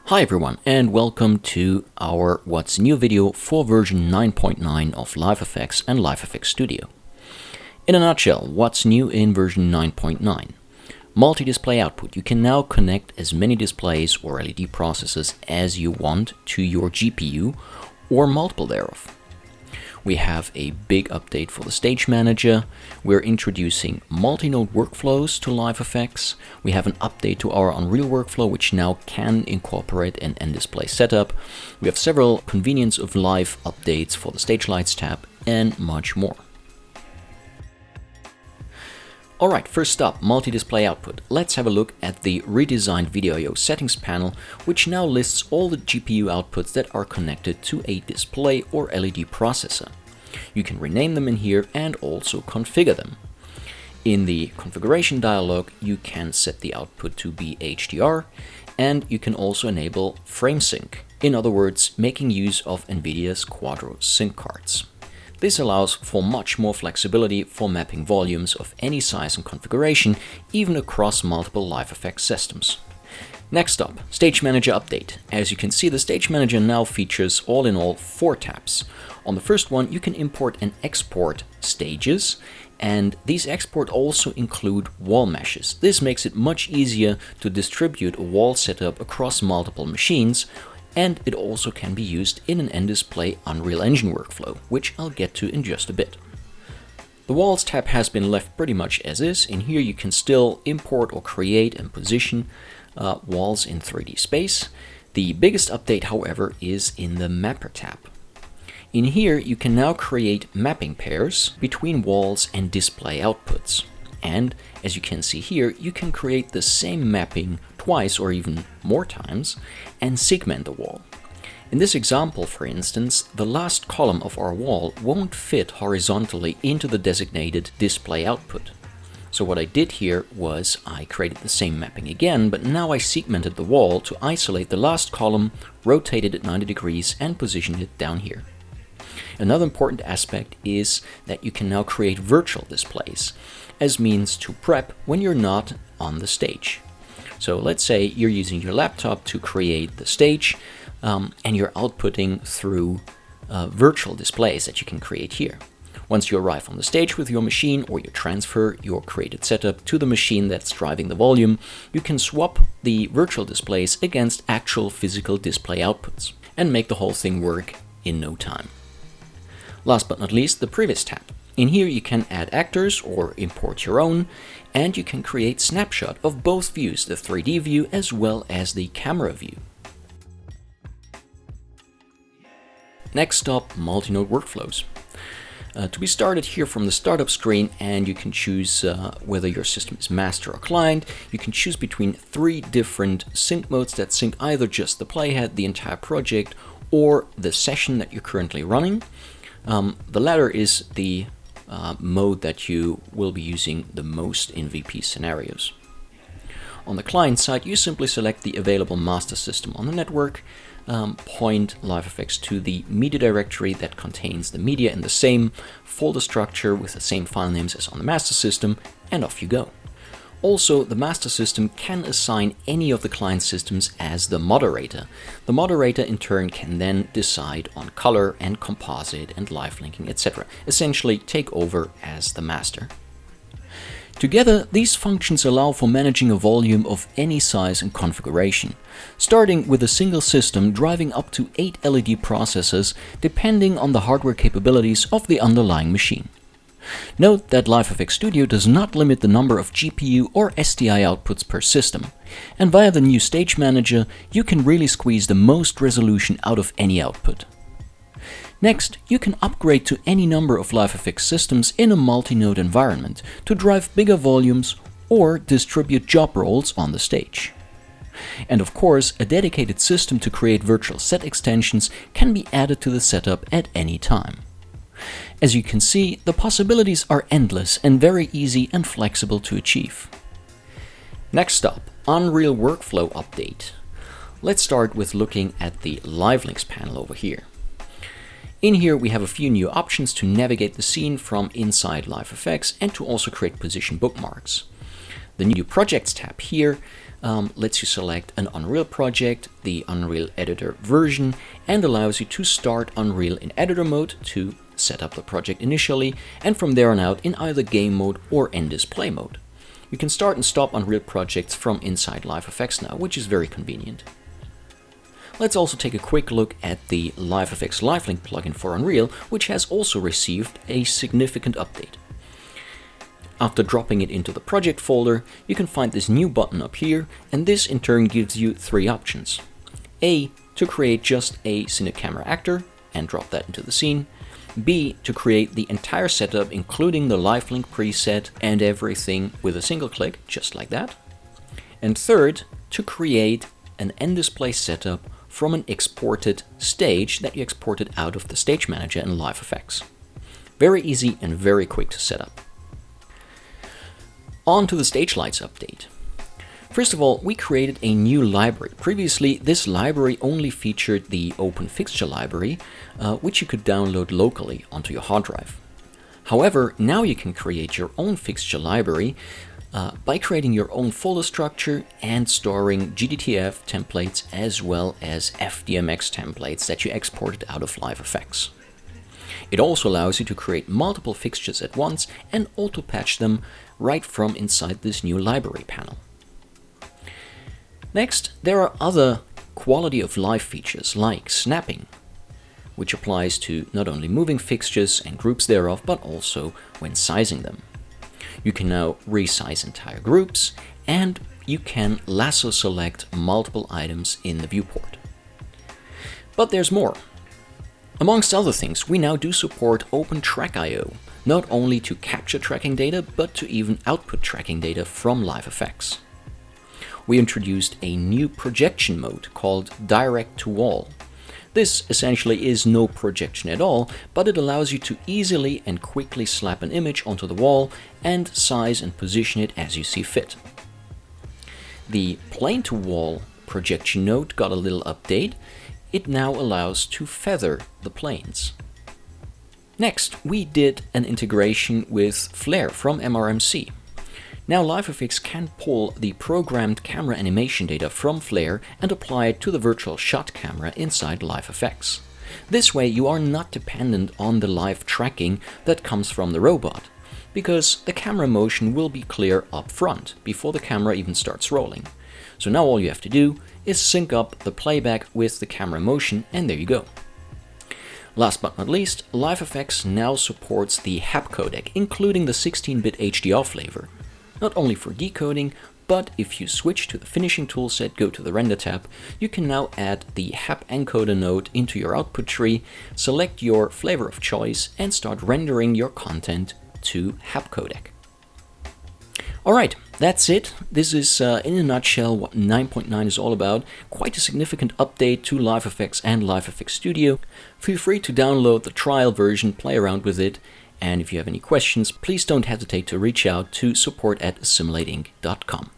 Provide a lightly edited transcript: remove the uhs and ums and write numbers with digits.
Hi everyone, and welcome to our What's New video for version 9.9 of LiveFX and LiveFX Studio. In a nutshell, what's new in version 9.9? Multi-display output. You can now connect as many displays or LED processors as you want to your GPU or multiple thereof. We have a big update for the Stage Manager. We're introducing multi-node workflows to LiveFX. We have an update to our Unreal workflow, which now can incorporate an N-Display setup. We have several convenience of live updates for the Stage Lights tab and much more. Alright, first up, multi-display output. Let's have a look at the redesigned VideoIO settings panel, which now lists all the GPU outputs that are connected to a display or LED processor. You can rename them in here and also configure them. In the configuration dialog, you can set the output to be HDR, and you can also enable frame sync. In other words, making use of NVIDIA's Quadro sync cards. This allows for much more flexibility for mapping volumes of any size and configuration, even across multiple LiveFX systems. Next up, Stage Manager update. As you can see, the Stage Manager now features all in all 4 tabs. On the first one, you can import and export stages, and these export also include wall meshes. This makes it much easier to distribute a wall setup across multiple machines, and it also can be used in an N-Display Unreal Engine workflow, which I'll get to in just a bit. The Walls tab has been left pretty much as is. In here you can still import or create and position walls in 3D space. The biggest update, however, is in the Mapper tab. In here you can now create mapping pairs between walls and display outputs. And as you can see here, you can create the same mapping twice or even more times and segment the wall. In this example, for instance, the last column of our wall won't fit horizontally into the designated display output. So what I did here was I created the same mapping again, but now I segmented the wall to isolate the last column, rotated it 90 degrees and positioned it down here. Another important aspect is that you can now create virtual displays as means to prep when you're not on the stage. So let's say you're using your laptop to create the stage and you're outputting through virtual displays that you can create here. Once you arrive on the stage with your machine or you transfer your created setup to the machine that's driving the volume, you can swap the virtual displays against actual physical display outputs and make the whole thing work in no time. Last but not least, the Previous tab. In here you can add actors or import your own, and you can create snapshot of both views, the 3D view as well as the camera view. Next up, multi-node workflows. To be started here from the startup screen, and you can choose whether your system is master or client. You can choose between 3 different sync modes that sync either just the playhead, the entire project, or the session that you're currently running. The latter is the mode that you will be using the most in VP scenarios. On the client side, you simply select the available master system on the network, point LiveFX to the media directory that contains the media in the same folder structure with the same file names as on the master system, and off you go. Also, the master system can assign any of the client systems as the moderator. The moderator in turn can then decide on color and composite and live linking, etc. Essentially take over as the master. Together, these functions allow for managing a volume of any size and configuration, starting with a single system driving up to 8 LED processors depending on the hardware capabilities of the underlying machine. Note that LiveFX Studio does not limit the number of GPU or SDI outputs per system, and via the new Stage Manager you can really squeeze the most resolution out of any output. Next, you can upgrade to any number of LiveFX systems in a multi-node environment to drive bigger volumes or distribute job roles on the stage. And of course, a dedicated system to create virtual set extensions can be added to the setup at any time. As you can see, the possibilities are endless and very easy and flexible to achieve. Next up, Unreal Workflow update. Let's start with looking at the Live Links panel over here. In here we have a few new options to navigate the scene from inside LiveFX and to also create position bookmarks. The new Projects tab here lets you select an Unreal project, the Unreal Editor version, and allows you to start Unreal in editor mode to set up the project initially, and from there on out in either game mode or in display mode. You can start and stop Unreal projects from inside LiveFX now, which is very convenient. Let's also take a quick look at the LiveFX LiveLink plugin for Unreal, which has also received a significant update. After dropping it into the project folder, you can find this new button up here, and this in turn gives you three options. A, to create just a cine camera actor and drop that into the scene. B, to create the entire setup including the LiveLink preset and everything with a single click, just like that. And third, to create an end-display setup from an exported stage that you exported out of the Stage Manager in LiveFX. Very easy and very quick to set up. On to the Stage Lights update. First of all, we created a new library. Previously, this library only featured the Open Fixture library, which you could download locally onto your hard drive. However, now you can create your own fixture library by creating your own folder structure and storing GDTF templates as well as FDMX templates that you exported out of LiveFX. It also allows you to create multiple fixtures at once and auto-patch them right from inside this new library panel. Next, there are other quality of life features like snapping, which applies to not only moving fixtures and groups thereof, but also when sizing them. You can now resize entire groups, and you can lasso select multiple items in the viewport. But there's more. Amongst other things, we now do support OpenTrackIO, not only to capture tracking data, but to even output tracking data from LiveFX. We introduced a new projection mode called Direct to Wall. This essentially is no projection at all, but it allows you to easily and quickly slap an image onto the wall and size and position it as you see fit. The Plane to Wall projection node got a little update. It now allows to feather the planes. Next, we did an integration with Flare from MRMC. Now LiveFX can pull the programmed camera animation data from Flare and apply it to the virtual shot camera inside LiveFX. This way you are not dependent on the live tracking that comes from the robot, because the camera motion will be clear up front before the camera even starts rolling. So now all you have to do is sync up the playback with the camera motion, and there you go. Last but not least, LiveFX now supports the HAP Codec, including the 16-bit HDR flavor. Not only for decoding, but if you switch to the finishing toolset, go to the render tab, you can now add the HAP encoder node into your output tree, select your flavor of choice, and start rendering your content to HAP Codec. Alright, that's it. This is in a nutshell what 9.9 is all about. Quite a significant update to LiveFX and LiveFX Studio. Feel free to download the trial version, play around with it, and if you have any questions, please don't hesitate to reach out to support@assimilateinc.com.